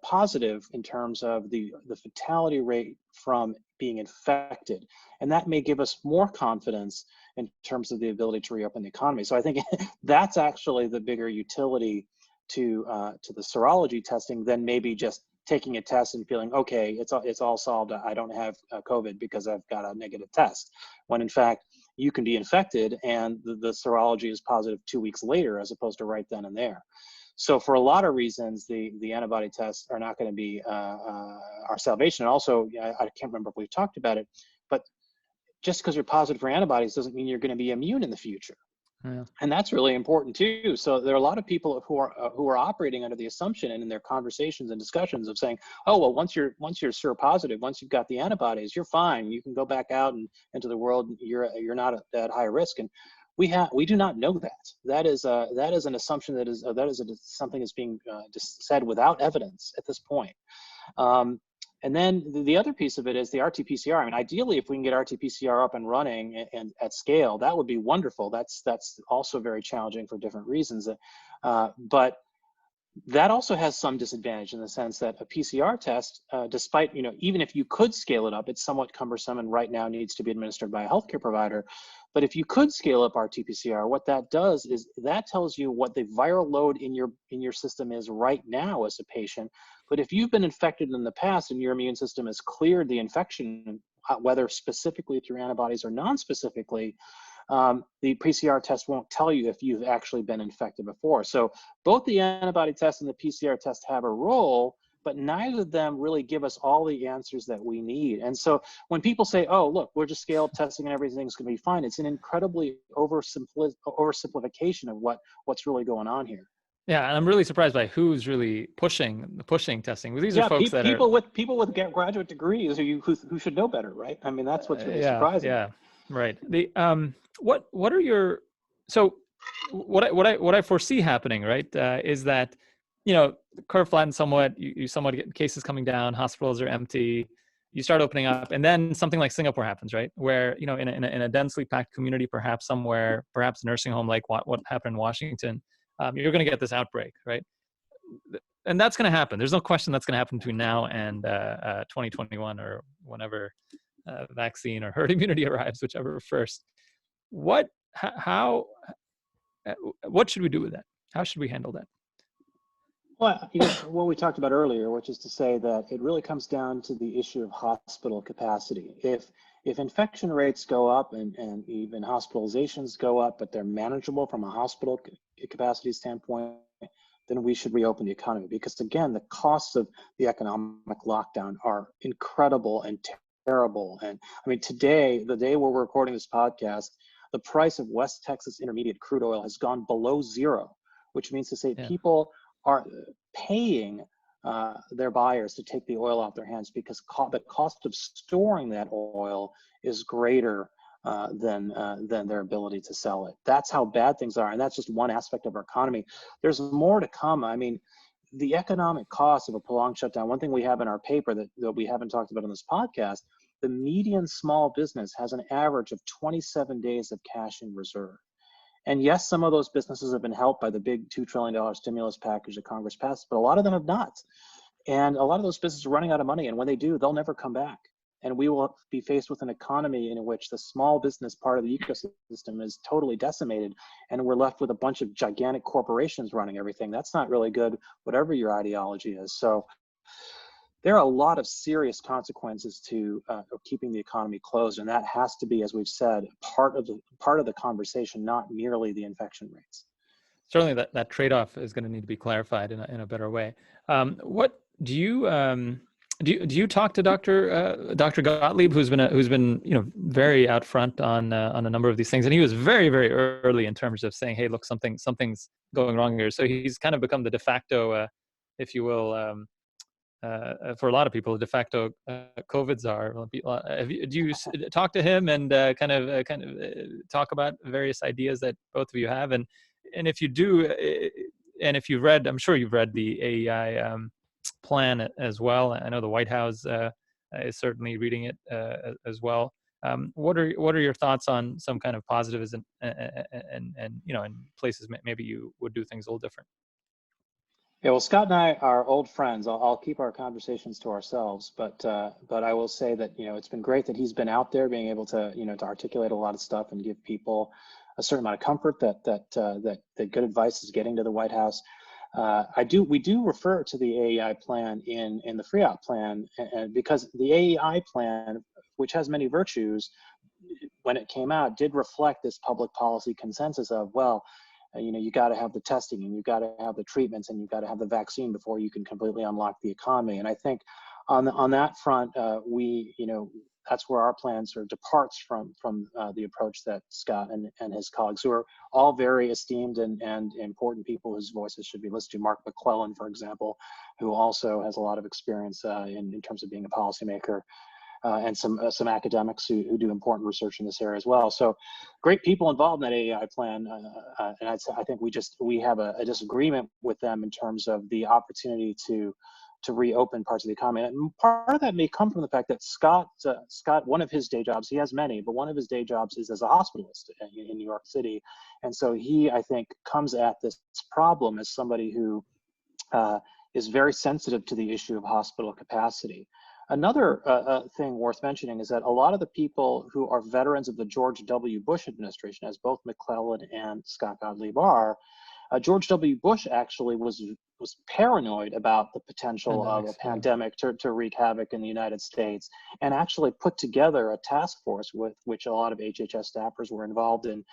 positive in terms of the fatality rate from being infected, and that may give us more confidence in terms of the ability to reopen the economy. So I think that's actually the bigger utility to the serology testing than maybe just taking a test and feeling, okay, it's all solved. I don't have COVID because I've got a negative test. When in fact, you can be infected and the serology is positive 2 weeks later as opposed to right then and there. So for a lot of reasons, the antibody tests are not going to be our salvation. And also, I can't remember if we've talked about it, but just because you're positive for antibodies doesn't mean you're going to be immune in the future. Yeah. And that's really important too. So there are a lot of people who are operating under the assumption and in their conversations and discussions of saying, oh, well, once you're seropositive, once you've got the antibodies, you're fine. You can go back out and into the world. You're not at high risk. And we do not know that. That is an assumption something that's being said without evidence at this point. And then the other piece of it is the RT-PCR. I mean, ideally, if we can get RT-PCR up and running and at scale, that would be wonderful. That's also very challenging for different reasons. But that also has some disadvantage in the sense that a PCR test, despite, even if you could scale it up, it's somewhat cumbersome and right now needs to be administered by a healthcare provider. But if you could scale up RT-PCR, what that does is that tells you what the viral load in your system is right now as a patient. But if you've been infected in the past and your immune system has cleared the infection, whether specifically through antibodies or non-specifically, the PCR test won't tell you if you've actually been infected before. So both the antibody test and the PCR test have a role, but neither of them really give us all the answers that we need. And so when people say, oh, look, we're just scale up testing and everything's going to be fine, it's an incredibly oversimplification of what's really going on here. Yeah, and I'm really surprised by who's really pushing testing. These are folks people with graduate degrees who should know better, right? I mean, that's what's really surprising. Yeah, right. The what are your what I foresee happening, right, is that the curve flattens somewhat. You somewhat get cases coming down. Hospitals are empty. You start opening up, and then something like Singapore happens, right? Where in a densely packed community, perhaps somewhere, perhaps a nursing home like what happened in Washington. You're going to get this outbreak, right? And that's going to happen. There's no question that's going to happen between now and 2021 or whenever vaccine or herd immunity arrives, whichever first. What should we do with that? How should we handle that? Well, what we talked about earlier, which is to say that it really comes down to the issue of hospital capacity. If infection rates go up and even hospitalizations go up, but they're manageable from a hospital capacity standpoint, then we should reopen the economy. Because again, the costs of the economic lockdown are incredible and terrible. And I mean, today, the day we're recording this podcast, the price of West Texas Intermediate crude oil has gone below zero, which means to say people are paying their buyers to take the oil off their hands because the cost of storing that oil is greater than their ability to sell it. That's how bad things are, and that's just one aspect of our economy. There's more to come. I mean, the economic cost of a prolonged shutdown, one thing we have in our paper that we haven't talked about on this podcast, the median small business has an average of 27 days of cash in reserve. And yes, some of those businesses have been helped by the big $2 trillion stimulus package that Congress passed, but a lot of them have not. And a lot of those businesses are running out of money, and when they do, they'll never come back. And we will be faced with an economy in which the small business part of the ecosystem is totally decimated, and we're left with a bunch of gigantic corporations running everything. That's not really good, whatever your ideology is. So there are a lot of serious consequences to keeping the economy closed, and that has to be, as we've said, part of the conversation, not merely the infection rates. Certainly, that trade-off is going to need to be clarified in a better way. What do you do you talk to Dr. Gottlieb, who's been very out front on a number of these things, and he was very early in terms of saying, hey, look, something's going wrong here. So he's kind of become the de facto, if you will, for a lot of people, the de facto COVID czar. Do you talk to him and kind of talk about various ideas that both of you have, and if you do, and if you've read, I'm sure you've read the AEI plan as well. I know the White House is certainly reading it as well. What are your thoughts on some kind of positives and in places maybe you would do things a little different? Yeah, well, Scott and I are old friends. I'll keep our conversations to ourselves, but I will say that it's been great that he's been out there, being able to to articulate a lot of stuff and give people a certain amount of comfort that good advice is getting to the White House. We do refer to the AEI plan in the FREOPP plan, and because the AEI plan, which has many virtues, when it came out, did reflect this public policy consensus of, well, you got to have the testing, and you got to have the treatments, and you got to have the vaccine before you can completely unlock the economy. And I think on that front, that's where our plan sort of departs from the approach that Scott and his colleagues, who are all very esteemed and important people whose voices should be listened to. Mark McClellan, for example, who also has a lot of experience in terms of being a policymaker. And some academics who do important research in this area as well. So great people involved in that AEI plan. And I think we have a disagreement with them in terms of the opportunity to reopen parts of the economy. And part of that may come from the fact that Scott, one of his day jobs, he has many, but one of his day jobs is as a hospitalist in New York City. And so he, I think, comes at this problem as somebody who is very sensitive to the issue of hospital capacity. Another thing worth mentioning is that a lot of the people who are veterans of the George W. Bush administration, as both McClellan and Scott Gottlieb are, George W. Bush actually was paranoid about the potential of a pandemic to wreak havoc in the United States, and actually put together a task force with which a lot of HHS staffers were involved in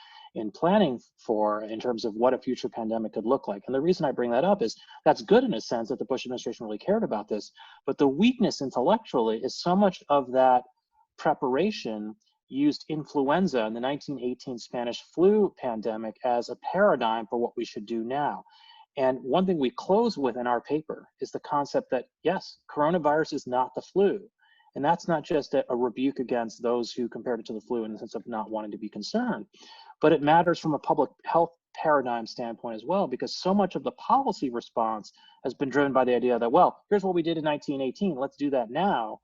planning for, in terms of what a future pandemic could look like. And the reason I bring that up is that's good in a sense that the Bush administration really cared about this, but the weakness intellectually is so much of that preparation used influenza and the 1918 Spanish flu pandemic as a paradigm for what we should do now. And one thing we close with in our paper is the concept that, yes, coronavirus is not the flu. And that's not just a rebuke against those who compared it to the flu in the sense of not wanting to be concerned, but it matters from a public health paradigm standpoint as well, because so much of the policy response has been driven by the idea that, well, here's what we did in 1918, let's do that now,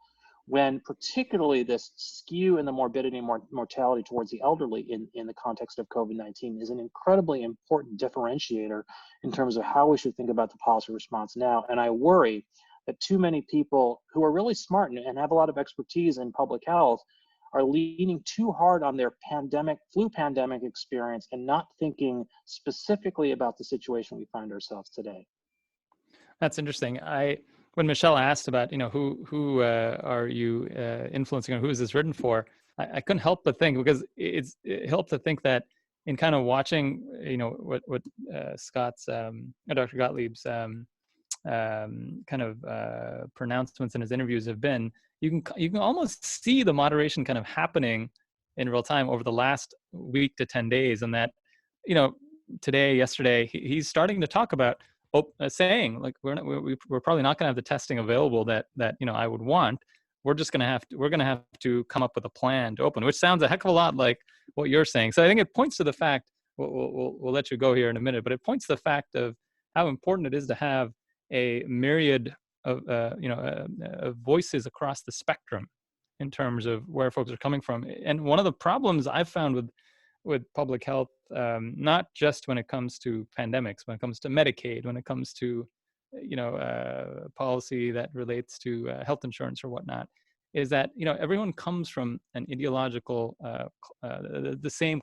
when particularly this skew in the morbidity and mortality towards the elderly in the context of COVID-19 is an incredibly important differentiator in terms of how we should think about the policy response now. And I worry that too many people who are really smart and have a lot of expertise in public health are leaning too hard on their flu pandemic experience and not thinking specifically about the situation we find ourselves today. That's interesting. When Michelle asked about, who are you influencing, or who is this written for, I couldn't help but think, because it helped to think that in kind of watching, what Scott's, Dr. Gottlieb's kind of pronouncements in his interviews have been, you can almost see the moderation kind of happening in real time over the last week to 10 days. And that, today, yesterday, he's starting to talk about saying, like, we're probably not going to have the testing available that I would want. We're going to have to come up with a plan to open, which sounds a heck of a lot like what you're saying. So I think it points to the fact, we'll let you go here in a minute, but it points to the fact of how important it is to have a myriad of voices across the spectrum in terms of where folks are coming from. And one of the problems I've found with public health, not just when it comes to pandemics, when it comes to Medicaid, when it comes to policy that relates to health insurance or whatnot, is that everyone comes from an ideological the same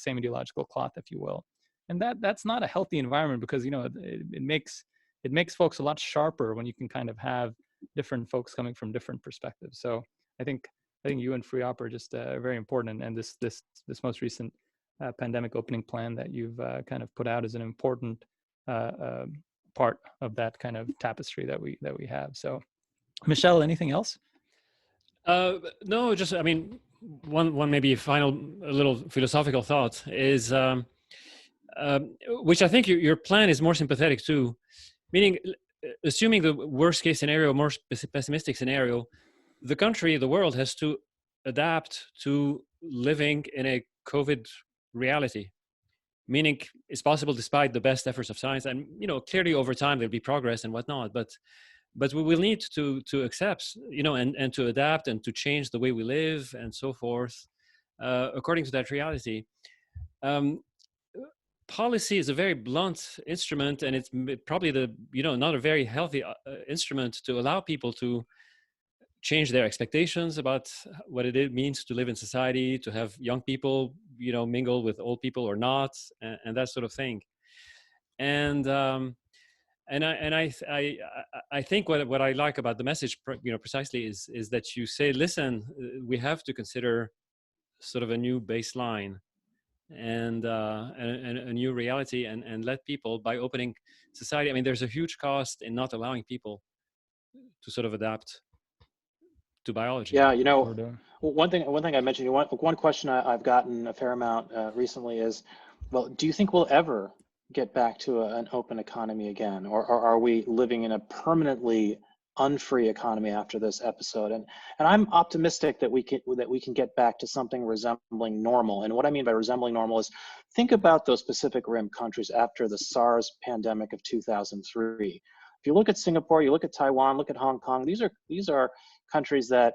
ideological cloth, if you will, and that's not a healthy environment, because it makes folks a lot sharper when you can kind of have different folks coming from different perspectives. So I think you and FREOPP are just very important, and this most recent pandemic opening plan that you've kind of put out is an important part of that kind of tapestry that we have. So Michelle, anything else? No, just I mean, one maybe final a little philosophical thought is, which I think your plan is more sympathetic to, meaning assuming the worst case scenario, more pessimistic scenario, the country, the world has to adapt to living in a COVID reality. Meaning it's possible despite the best efforts of science, and clearly over time there'll be progress and whatnot, but we will need to accept, and to adapt and to change the way we live and so forth, according to that reality. Um, Policy is a very blunt instrument, and it's probably not a very healthy instrument to allow people to change their expectations about what it means to live in society, to have young people, mingle with old people or not, and that sort of thing. And I think what I like about the message, precisely is that you say, listen, we have to consider sort of a new baseline and a new reality, and let people, by opening society. I mean, there's a huge cost in not allowing people to sort of adapt to biology. Yeah, one thing I mentioned, one question I've gotten a fair amount recently is, well, do you think we'll ever get back to an open economy again, or are we living in a permanently unfree economy after this episode? And I'm optimistic that we can get back to something resembling normal. And what I mean by resembling normal is, think about those Pacific Rim countries after the SARS pandemic of 2003. If you look at Singapore, you look at Taiwan, look at Hong Kong, these are countries that,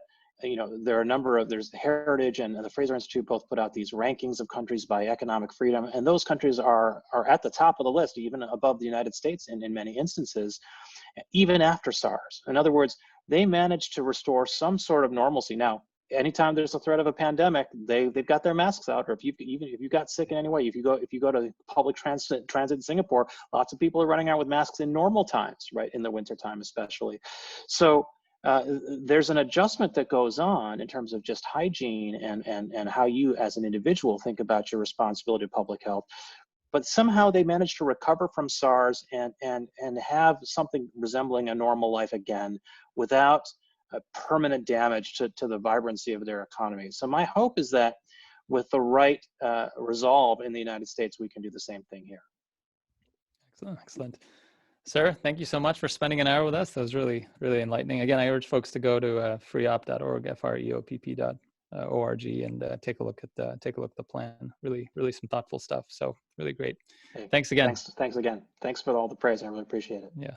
there are there's the Heritage and the Fraser Institute both put out these rankings of countries by economic freedom, and those countries are at the top of the list, even above the United States in many instances, even after SARS. In other words, they managed to restore some sort of normalcy. Now, anytime there's a threat of a pandemic, they've got their masks out, or even if you got sick in any way, if you go to public transit in Singapore, lots of people are running out with masks in normal times, right, in the wintertime especially. So there's an adjustment that goes on in terms of just hygiene and how you as an individual think about your responsibility to public health. But somehow they managed to recover from SARS and have something resembling a normal life again without permanent damage to the vibrancy of their economy. So my hope is that with the right resolve in the United States, we can do the same thing here. Excellent, excellent. Sarah, thank you so much for spending an hour with us. That was really, really enlightening. Again, I urge folks to go to freopp.org, FREOPP.org, and take a look at the plan. Really, really some thoughtful stuff. So really great. Hey, thanks again. Thanks again. Thanks for all the praise. I really appreciate it. Yeah.